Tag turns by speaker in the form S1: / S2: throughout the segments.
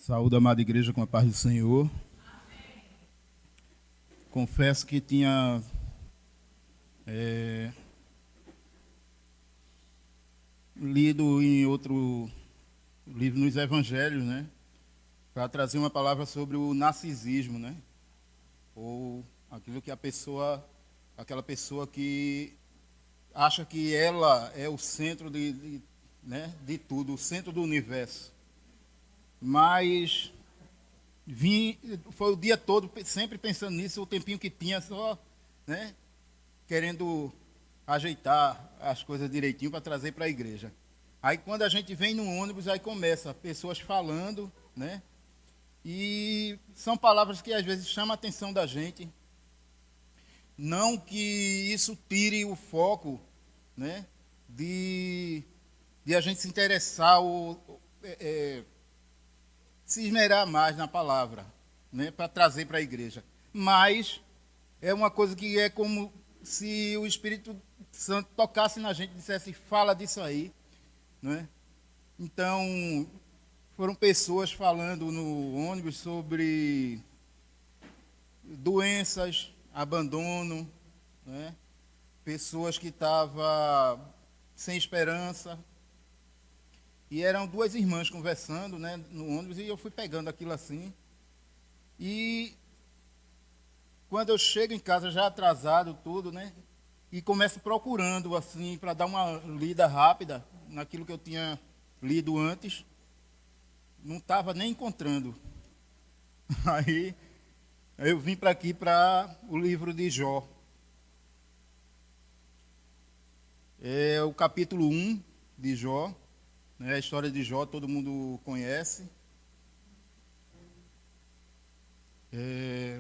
S1: Saúde, amada igreja, com a paz do Senhor. Confesso que tinha lido em outro livro, nos Evangelhos, né? Para trazer uma palavra sobre o narcisismo, né? Ou aquilo que aquela pessoa que acha que ela é o centro né, de tudo, o centro do universo. Mas foi o dia todo sempre pensando nisso, o tempinho que tinha só, né, querendo ajeitar as coisas direitinho para trazer para a igreja. Aí quando a gente vem no ônibus, aí começa pessoas falando, né? E são palavras que às vezes chamam a atenção da gente. Não que isso tire o foco, né, de a gente se interessar ou se esmerar mais na palavra, né, para trazer para a igreja. Mas é uma coisa que é como se o Espírito Santo tocasse na gente e dissesse, fala disso aí. Né? Então, foram pessoas falando no ônibus sobre doenças, abandono, né? Pessoas que estavam sem esperança. E eram duas irmãs conversando, né, no ônibus, e eu fui pegando aquilo assim. E quando eu chego em casa já atrasado tudo, né, e começo procurando assim para dar uma lida rápida naquilo que eu tinha lido antes, não estava nem encontrando. Aí eu vim para aqui para o livro de Jó. É o capítulo 1 de Jó. A história de Jó todo mundo conhece.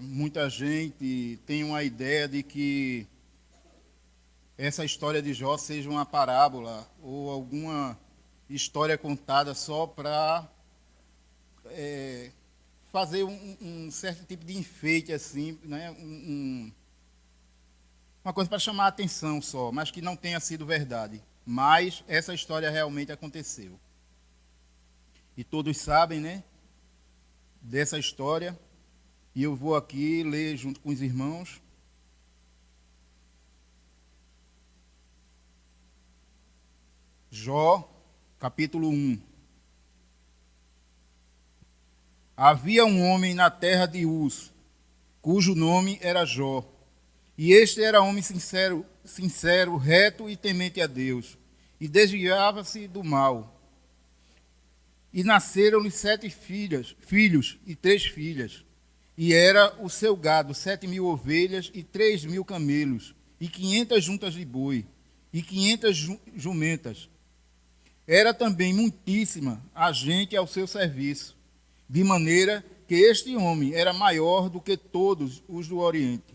S1: Muita gente tem uma ideia de que essa história de Jó seja uma parábola ou alguma história contada só para fazer um certo tipo de enfeite, assim, né? Uma coisa para chamar a atenção só, mas que não tenha sido verdade. Mas essa história realmente aconteceu. E todos sabem, né, dessa história. E eu vou aqui ler junto com os irmãos. Jó, capítulo 1. Havia um homem na terra de Uz, cujo nome era Jó. E este era homem sincero, reto e temente a Deus, e desviava-se do mal. E nasceram-lhe 7 filhos e 3 filhas. E era o seu gado 7.000 ovelhas e 3.000 camelos, e 500 juntas de boi, e 500 jumentas. Era também muitíssima a gente ao seu serviço, de maneira que este homem era maior do que todos os do Oriente.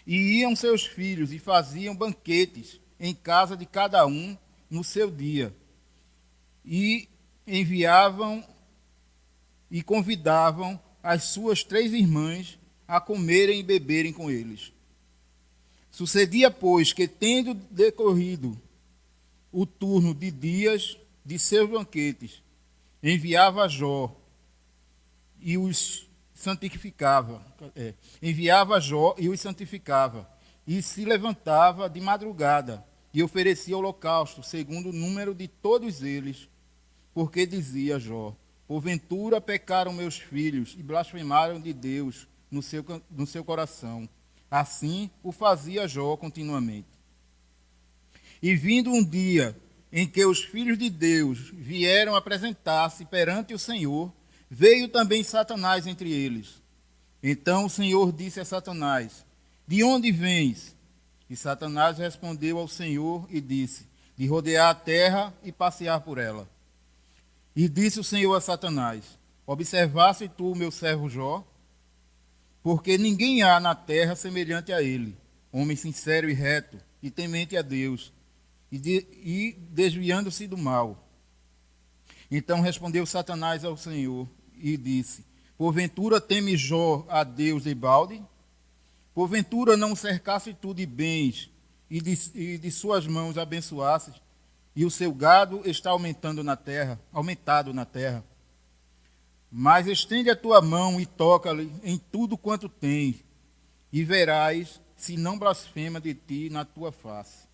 S1: E iam seus filhos e faziam banquetes em casa de cada um no seu dia, e enviavam e convidavam as suas 3 irmãs a comerem e beberem com eles. Sucedia, pois, que tendo decorrido o turno de dias de seus banquetes, enviava Jó e os santificava. Enviava Jó e os santificava, e se levantava de madrugada e oferecia holocausto, segundo o número de todos eles, porque dizia Jó: porventura pecaram meus filhos e blasfemaram de Deus no seu coração. Assim o fazia Jó continuamente. E vindo um dia em que os filhos de Deus vieram apresentar-se perante o Senhor, veio também Satanás entre eles. Então o Senhor disse a Satanás: de onde vens? E Satanás respondeu ao Senhor e disse: de rodear a terra e passear por ela. E disse o Senhor a Satanás: observaste tu o meu servo Jó? Porque ninguém há na terra semelhante a ele, homem sincero e reto, e temente a Deus, e desviando-se do mal. Então respondeu Satanás ao Senhor e disse: porventura teme Jó a Deus de balde? Porventura não cercasse tu de bens e de suas mãos abençoasses, e o seu gado está aumentado na terra. Mas estende a tua mão e toca-lhe em tudo quanto tens, e verás se não blasfema de ti na tua face.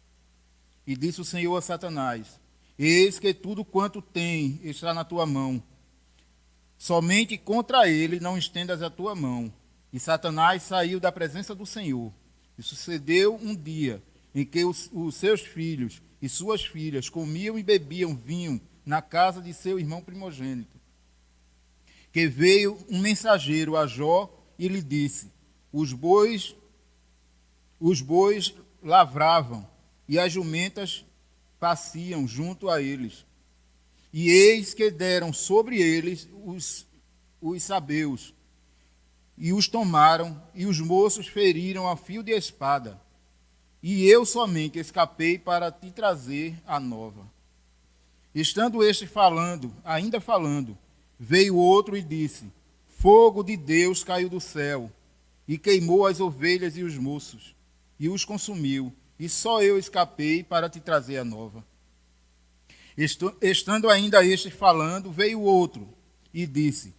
S1: E disse o Senhor a Satanás: Eis que tudo quanto tem está na tua mão. Somente contra ele não estendas a tua mão. E Satanás saiu da presença do Senhor. E sucedeu um dia em que os seus filhos e suas filhas comiam e bebiam vinho na casa de seu irmão primogênito. Que veio um mensageiro a Jó e lhe disse: os bois lavravam e as jumentas pasciam junto a eles. E eis que deram sobre eles os sabeus, e os tomaram, e os moços feriram a fio de espada. E eu somente escapei para te trazer a nova. Estando este falando, ainda falando, veio outro e disse: fogo de Deus caiu do céu, e queimou as ovelhas e os moços, e os consumiu, e só eu escapei para te trazer a nova. Estando ainda este falando, veio outro e disse: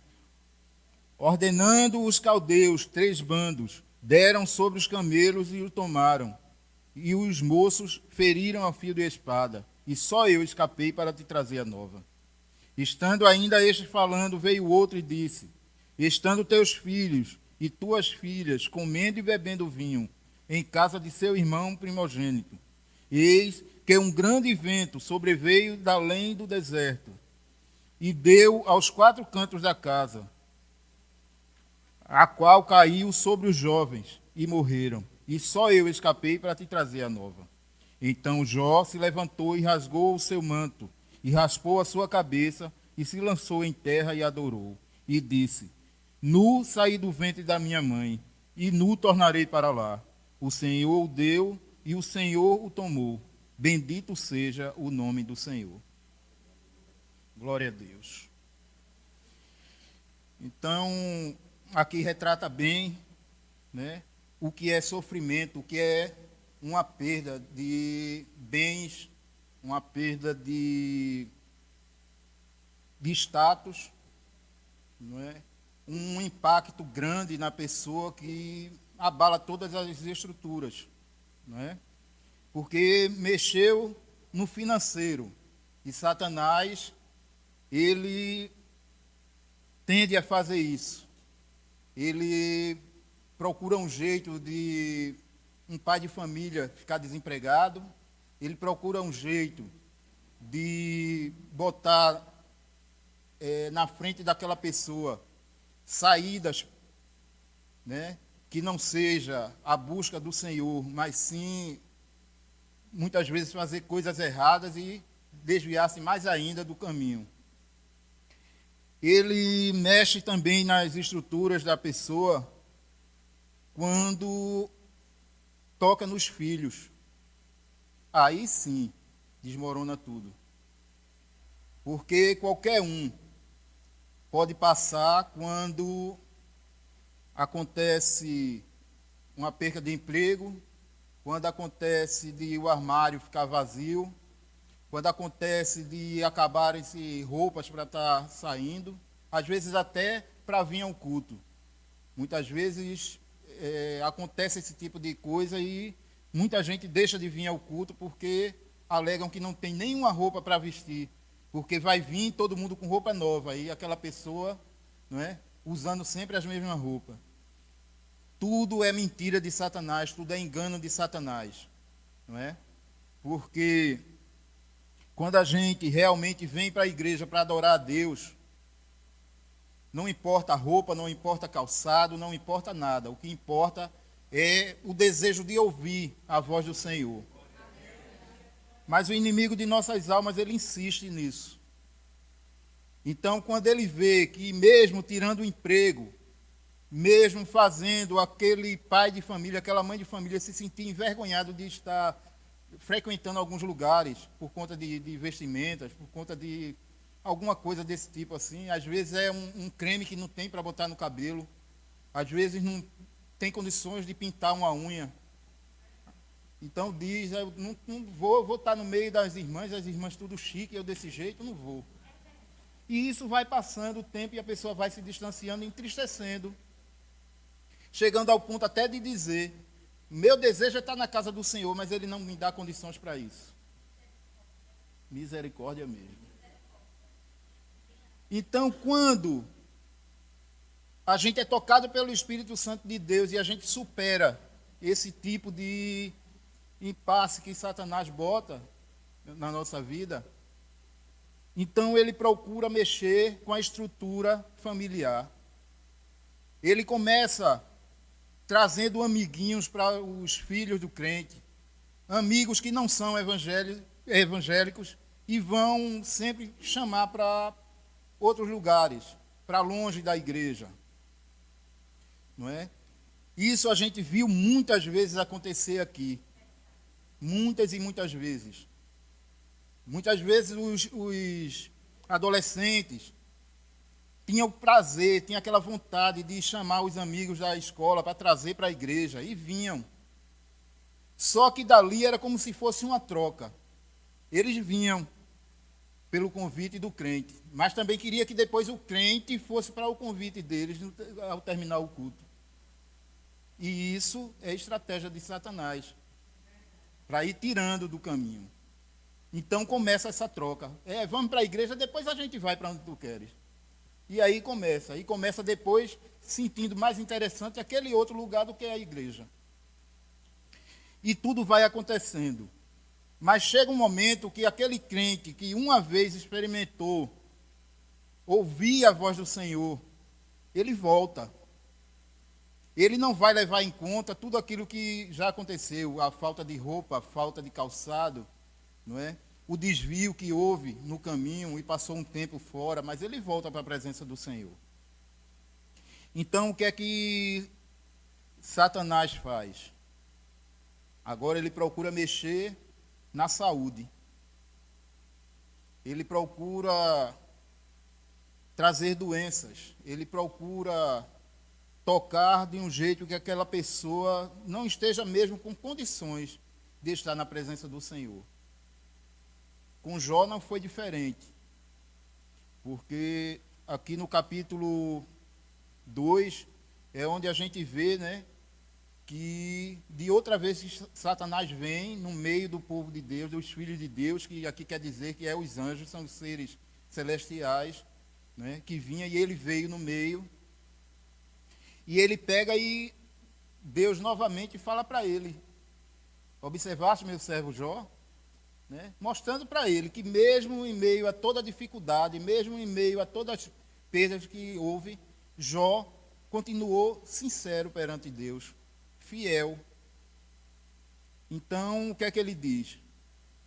S1: ordenando os caldeus 3 bandos, deram sobre os camelos e o tomaram, e os moços feriram a fio de espada, e só eu escapei para te trazer a nova. Estando ainda este falando, veio outro e disse: estando teus filhos e tuas filhas comendo e bebendo vinho em casa de seu irmão primogênito, eis que um grande vento sobreveio da além do deserto e deu aos 4 cantos da casa, a qual caiu sobre os jovens e morreram, e só eu escapei para te trazer a nova. Então Jó se levantou e rasgou o seu manto, e raspou a sua cabeça, e se lançou em terra e adorou, e disse: nu saí do ventre da minha mãe, e nu tornarei para lá. O Senhor o deu, e o Senhor o tomou. Bendito seja o nome do Senhor. Glória a Deus. Então, aqui retrata bem, né, o que é sofrimento, o que é uma perda de bens, uma perda de status, não é? Um impacto grande na pessoa que abala todas as estruturas, não é? Porque mexeu no financeiro. E Satanás, ele tende a fazer isso. Ele procura um jeito de um pai de família ficar desempregado, ele procura um jeito de botar na frente daquela pessoa saídas, né, que não seja a busca do Senhor, mas sim muitas vezes fazer coisas erradas e desviar-se mais ainda do caminho. Ele mexe também nas estruturas da pessoa quando toca nos filhos. Aí sim, desmorona tudo. Porque qualquer um pode passar quando acontece uma perca de emprego, quando acontece de o armário ficar vazio, quando acontece de acabarem-se roupas para estar saindo, às vezes até para vir ao culto. Muitas vezes acontece esse tipo de coisa e muita gente deixa de vir ao culto porque alegam que não tem nenhuma roupa para vestir, porque vai vir todo mundo com roupa nova e aquela pessoa, não é, usando sempre as mesmas roupas. Tudo é mentira de Satanás, tudo é engano de Satanás, não é? Porque quando a gente realmente vem para a igreja para adorar a Deus, não importa a roupa, não importa calçado, não importa nada. O que importa é o desejo de ouvir a voz do Senhor. Mas o inimigo de nossas almas, ele insiste nisso. Então, quando ele vê que mesmo tirando o emprego, mesmo fazendo aquele pai de família, aquela mãe de família se sentir envergonhado de estar frequentando alguns lugares por conta de vestimentas, por conta de alguma coisa desse tipo assim. Às vezes é um creme que não tem para botar no cabelo, às vezes não tem condições de pintar uma unha. Então diz: eu não vou estar no meio das irmãs, as irmãs tudo chique, eu desse jeito não vou. E isso vai passando o tempo e a pessoa vai se distanciando, entristecendo, chegando ao ponto até de dizer: meu desejo é estar na casa do Senhor, mas Ele não me dá condições para isso. Misericórdia mesmo. Então, quando a gente é tocado pelo Espírito Santo de Deus e a gente supera esse tipo de impasse que Satanás bota na nossa vida, então ele procura mexer com a estrutura familiar. Ele começa trazendo amiguinhos para os filhos do crente, amigos que não são evangélicos e vão sempre chamar para outros lugares, para longe da igreja. Não é? Isso a gente viu muitas vezes acontecer aqui. Muitas e muitas vezes. Muitas vezes os adolescentes tinham o prazer, tinham aquela vontade de chamar os amigos da escola para trazer para a igreja, e vinham. Só que dali era como se fosse uma troca. Eles vinham pelo convite do crente, mas também queria que depois o crente fosse para o convite deles ao terminar o culto. E isso é estratégia de Satanás, para ir tirando do caminho. Então começa essa troca. Vamos para a igreja, depois a gente vai para onde tu queres. E aí começa depois sentindo mais interessante aquele outro lugar do que a igreja. E tudo vai acontecendo. Mas chega um momento que aquele crente que uma vez experimentou ouvir a voz do Senhor, ele volta. Ele não vai levar em conta tudo aquilo que já aconteceu, a falta de roupa, a falta de calçado, não é? O desvio que houve no caminho e passou um tempo fora, mas ele volta para a presença do Senhor. Então, o que é que Satanás faz? Agora ele procura mexer na saúde. Ele procura trazer doenças. Ele procura tocar de um jeito que aquela pessoa não esteja mesmo com condições de estar na presença do Senhor. Com Jó não foi diferente, porque aqui no capítulo 2 é onde a gente vê, né, que de outra vez Satanás vem no meio do povo de Deus, dos filhos de Deus, que aqui quer dizer que os anjos, são os seres celestiais, né, que vinha, e ele veio no meio. E ele pega e Deus novamente fala para ele: observaste meu servo Jó? Né? Mostrando para ele que mesmo em meio a toda dificuldade, mesmo em meio a todas as perdas que houve, Jó continuou sincero perante Deus, fiel. Então, o que é que ele diz?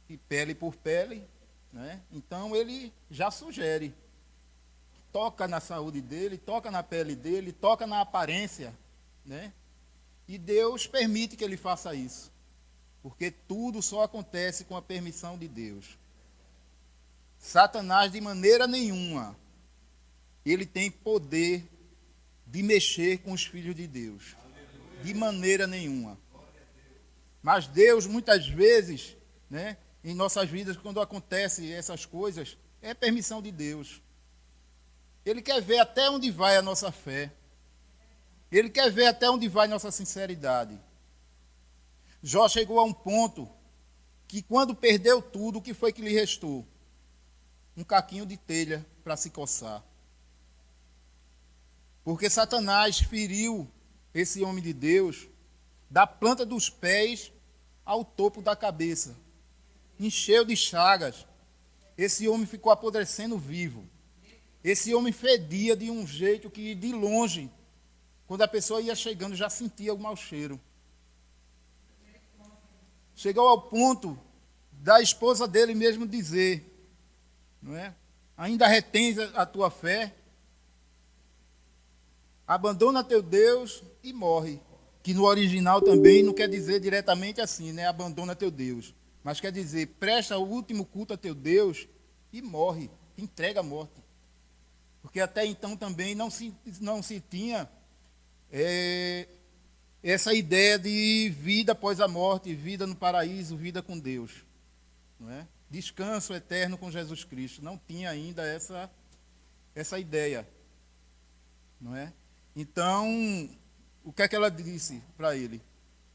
S1: Que pele por pele, né? Então ele já sugere. Toca na saúde dele, toca na pele dele, toca na aparência, né? E Deus permite que ele faça isso, porque tudo só acontece com a permissão de Deus. Satanás, de maneira nenhuma, ele tem poder de mexer com os filhos de Deus. De maneira nenhuma. Mas Deus, muitas vezes, né, em nossas vidas, quando acontecem essas coisas, é permissão de Deus. Ele quer ver até onde vai a nossa fé. Ele quer ver até onde vai nossa sinceridade. Jó chegou a um ponto que, quando perdeu tudo, o que foi que lhe restou? Um caquinho de telha para se coçar. Porque Satanás feriu esse homem de Deus da planta dos pés ao topo da cabeça. Encheu de chagas. Esse homem ficou apodrecendo vivo. Esse homem fedia de um jeito que, de longe, quando a pessoa ia chegando, já sentia o mau cheiro. Chegou ao ponto da esposa dele mesmo dizer, não é? Ainda retens a tua fé? Abandona teu Deus e morre. Que no original também não quer dizer diretamente assim, né? Abandona teu Deus. Mas quer dizer, presta o último culto a teu Deus e morre, entrega a morte. Porque até então também não se tinha essa ideia de vida após a morte, vida no paraíso, vida com Deus. Não é? Descanso eterno com Jesus Cristo. Não tinha ainda essa ideia, não é? Então, o que é que ela disse para ele?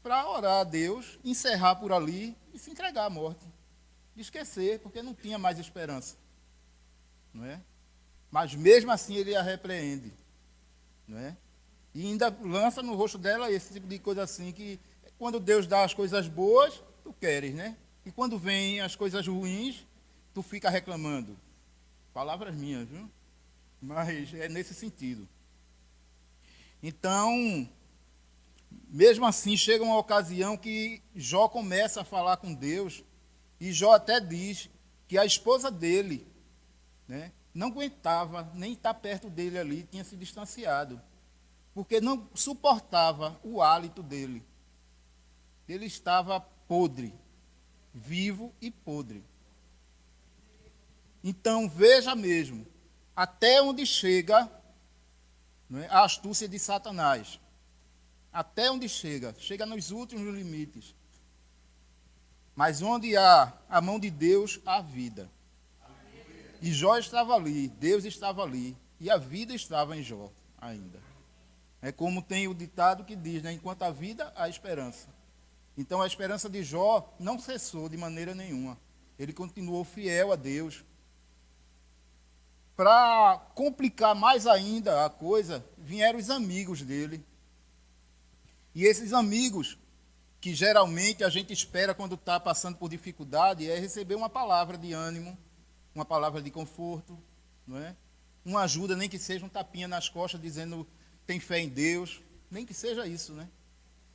S1: Para orar a Deus, encerrar por ali e se entregar à morte. Esquecer, porque não tinha mais esperança, não é? Mas mesmo assim ele a repreende, não é? E ainda lança no rosto dela esse tipo de coisa assim, que quando Deus dá as coisas boas, tu queres, né? E quando vem as coisas ruins, tu fica reclamando. Palavras minhas, viu? Mas é nesse sentido. Então, mesmo assim, chega uma ocasião que Jó começa a falar com Deus, e Jó até diz que a esposa dele, né, não aguentava nem estar perto dele ali, tinha se distanciado, porque não suportava o hálito dele. Ele estava podre, vivo e podre. Então, veja mesmo, até onde chega, não é, a astúcia de Satanás. Até onde chega? Chega nos últimos limites. Mas onde há a mão de Deus, há vida. E Jó estava ali, Deus estava ali, e a vida estava em Jó ainda. É como tem o ditado que diz, né? Enquanto há vida, há esperança. Então a esperança de Jó não cessou de maneira nenhuma. Ele continuou fiel a Deus. Para complicar mais ainda a coisa, vieram os amigos dele. E esses amigos, que geralmente a gente espera quando está passando por dificuldade, é receber uma palavra de ânimo, uma palavra de conforto, não é? Uma ajuda, nem que seja um tapinha nas costas, dizendo tem fé em Deus, nem que seja isso, né?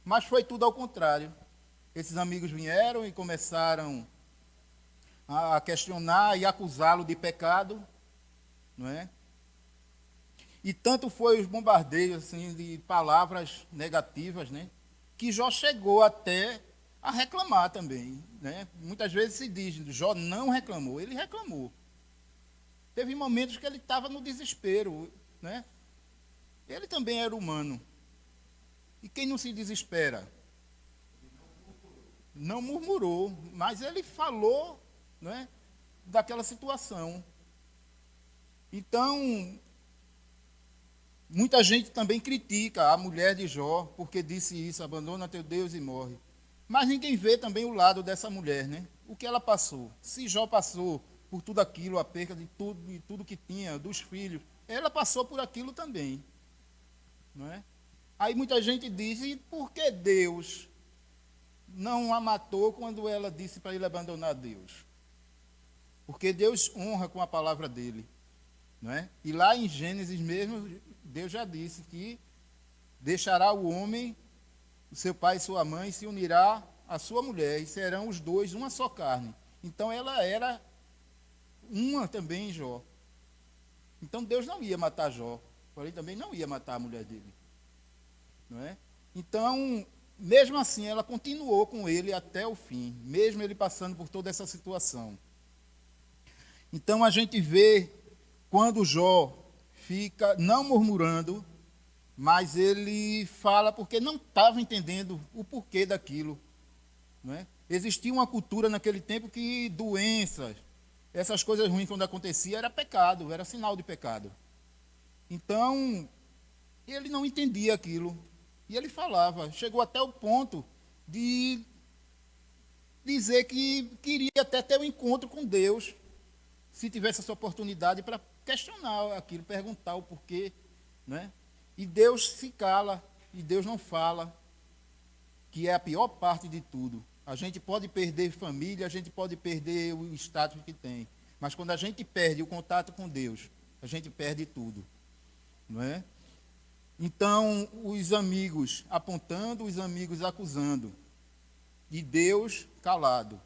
S1: Mas foi tudo ao contrário. Esses amigos vieram e começaram a questionar e acusá-lo de pecado, não é? E tanto foi os bombardeios assim, de palavras negativas, né, que Jó chegou até a reclamar também, né? Muitas vezes se diz, Jó não reclamou, ele reclamou. Teve momentos que ele estava no desespero, né? Ele também era humano. E quem não se desespera? Não murmurou, mas ele falou, né, daquela situação. Então, muita gente também critica a mulher de Jó, porque disse isso, abandona teu Deus e morre. Mas ninguém vê também o lado dessa mulher, né? O que ela passou. Se Jó passou por tudo aquilo, a perca de tudo que tinha, dos filhos, ela passou por aquilo também. Não é? Aí muita gente diz, e por que Deus não a matou quando ela disse para ele abandonar Deus? Porque Deus honra com a palavra dele. Não é? E lá em Gênesis mesmo, Deus já disse que deixará o homem, o seu pai e sua mãe, se unirá à sua mulher, e serão os dois uma só carne. Então ela era uma também em Jó. Então Deus não ia matar Jó, porém também não ia matar a mulher dele. Não é? Então, mesmo assim, ela continuou com ele até o fim, mesmo ele passando por toda essa situação. Então a gente vê quando Jó fica não murmurando, mas ele fala porque não estava entendendo o porquê daquilo. Não é? Existia uma cultura naquele tempo que doenças, essas coisas ruins quando acontecia, era pecado, era sinal de pecado. Então, ele não entendia aquilo. E ele falava, chegou até o ponto de dizer que queria até ter um encontro com Deus, se tivesse essa oportunidade para questionar aquilo, perguntar o porquê, né? E Deus se cala, e Deus não fala, que é a pior parte de tudo. A gente pode perder família, a gente pode perder o status que tem, mas quando a gente perde o contato com Deus, a gente perde tudo, não é? Então, os amigos apontando, os amigos acusando, e Deus calado,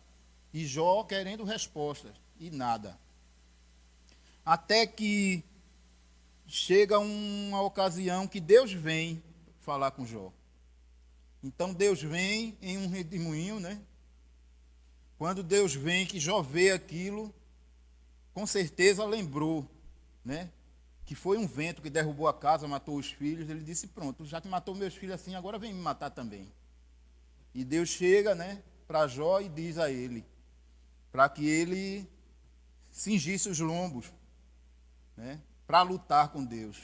S1: e Jó querendo respostas, e nada. Até que chega uma ocasião que Deus vem falar com Jó. Então Deus vem em um redemoinho, né? Quando Deus vem, que Jó vê aquilo, com certeza lembrou, né? Que foi um vento que derrubou a casa, matou os filhos. Ele disse, pronto, já que matou meus filhos assim, agora vem me matar também. E Deus chega, né, para Jó e diz a ele, para que ele cingisse os lombos, né, para lutar com Deus.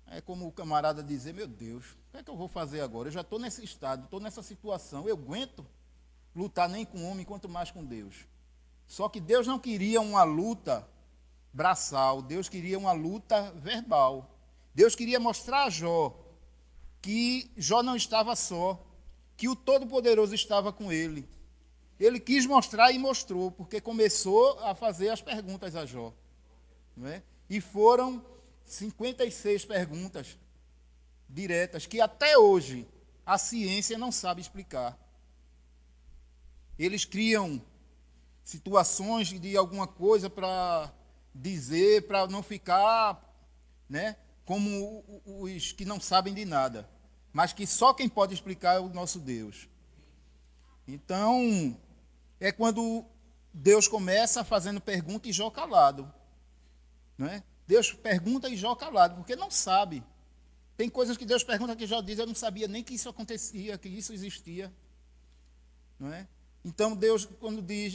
S1: É como o camarada dizer, meu Deus, o que é que eu vou fazer agora? Eu já estou nesse estado, estou nessa situação, eu aguento lutar nem com homem, quanto mais com Deus. Só que Deus não queria uma luta braçal, Deus queria uma luta verbal. Deus queria mostrar a Jó que Jó não estava só, que o Todo-Poderoso estava com ele. Ele quis mostrar e mostrou, porque começou a fazer as perguntas a Jó. Não é? E foram 56 perguntas diretas, que até hoje a ciência não sabe explicar. Eles criam situações de alguma coisa para dizer, para não ficar, né, como os que não sabem de nada, mas que só quem pode explicar é o nosso Deus. Então, é quando Deus começa fazendo pergunta e Jó calado. Não é? Deus pergunta e Jó calado, porque não sabe. Tem coisas que Deus pergunta que Jó diz, eu não sabia nem que isso acontecia, que isso existia. Não é? Então Deus, quando diz,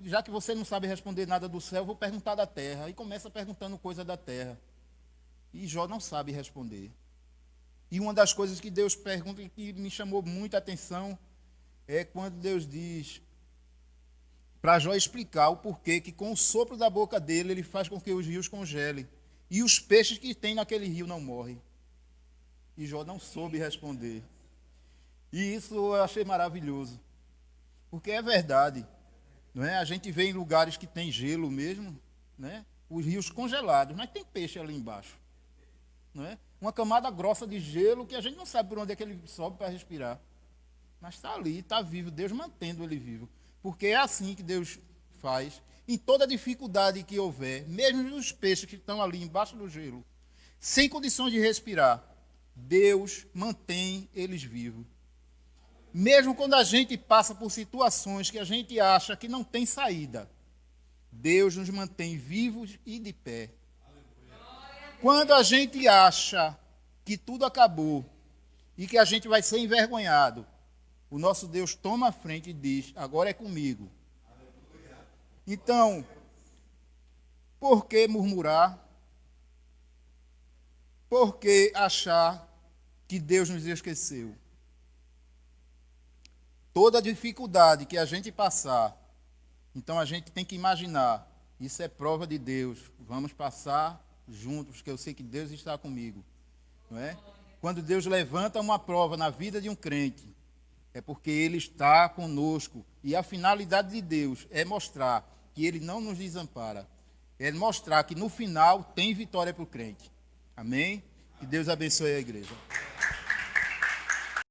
S1: já que você não sabe responder nada do céu, vou perguntar da terra. E começa perguntando coisa da terra. E Jó não sabe responder. E uma das coisas que Deus pergunta e que me chamou muita atenção é quando Deus diz para Jó explicar o porquê que com o sopro da boca dele ele faz com que os rios congelem e os peixes que tem naquele rio não morrem. E Jó não soube responder. E isso eu achei maravilhoso. Porque é verdade. Não é? A gente vê em lugares que tem gelo mesmo, né? Os rios congelados, mas tem peixe ali embaixo. Não é? Uma camada grossa de gelo que a gente não sabe por onde é que ele sobe para respirar. Mas está ali, está vivo, Deus mantendo ele vivo. Porque é assim que Deus faz. Em toda dificuldade que houver, mesmo os peixes que estão ali embaixo do gelo, sem condições de respirar, Deus mantém eles vivos. Mesmo quando a gente passa por situações que a gente acha que não tem saída, Deus nos mantém vivos e de pé. Quando a gente acha que tudo acabou e que a gente vai ser envergonhado, o nosso Deus toma a frente e diz, agora é comigo. Então, por que murmurar? Por que achar que Deus nos esqueceu? Toda dificuldade que a gente passar, então a gente tem que imaginar, isso é prova de Deus, vamos passar juntos, porque eu sei que Deus está comigo. Não é? Quando Deus levanta uma prova na vida de um crente, é porque Ele está conosco. E a finalidade de Deus é mostrar que Ele não nos desampara. É mostrar que no final tem vitória para o crente. Amém? Que Deus abençoe a igreja.